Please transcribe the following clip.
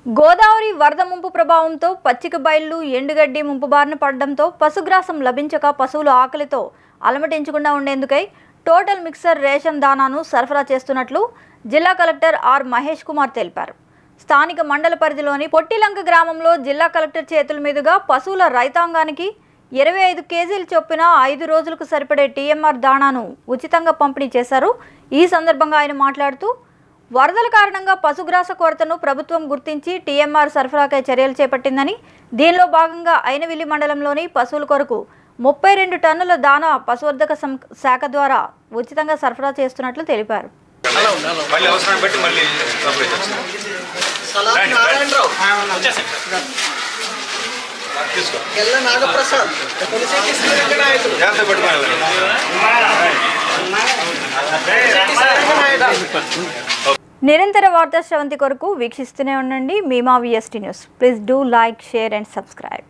గోదావరి వరద ముంపు ప్రభావంతో పచ్చిక బయళ్లు ఎండుగడ్డి ముంపు బారిన పడడంతో పశుగ్రాసం లభించక పశువులు ఆకలితో అలమటించకుండా ఉండేందుకై టోటల్ మిక్సర్ రేషన్ దానాను సరఫరా చేస్తున్నట్లు జిల్లా కలెక్టర్ ఆర్ మహేష్ కుమార్ తెలిపారు. స్థానిక మండల పరిధిలోని పొట్టిలంక గ్రామంలో జిల్లా కలెక్టర్ చేతుల మీదుగా పశువుల రైతాంగానికి 25 కేజీల చొప్పున 5 రోజులకు సరిపడే టీఎంఆర్ దానాను ఉచితంగా పంపిణీ చేశారు. ఈ సందర్భంగా ఆయన మాట్లాడుతూ వరదల కారణంగా పశుగ్రాస కొరతను ప్రభుత్వం గుర్తించి టీఎంఆర్ సరఫరాకై చర్యలు చేపట్టిందని, దీనిలో భాగంగా ఐనవిల్లి మండలంలోని పశువుల కొరకు 32 టన్నుల దానా పశువర్ధక శాఖ ద్వారా ఉచితంగా సరఫరా చేస్తున్నట్లు తెలిపారు. నిరంతర వార్తా శ్రవంతి కొరకు వీక్షిస్తూనే ఉండండి మీమా VST news. Please do like, share and subscribe.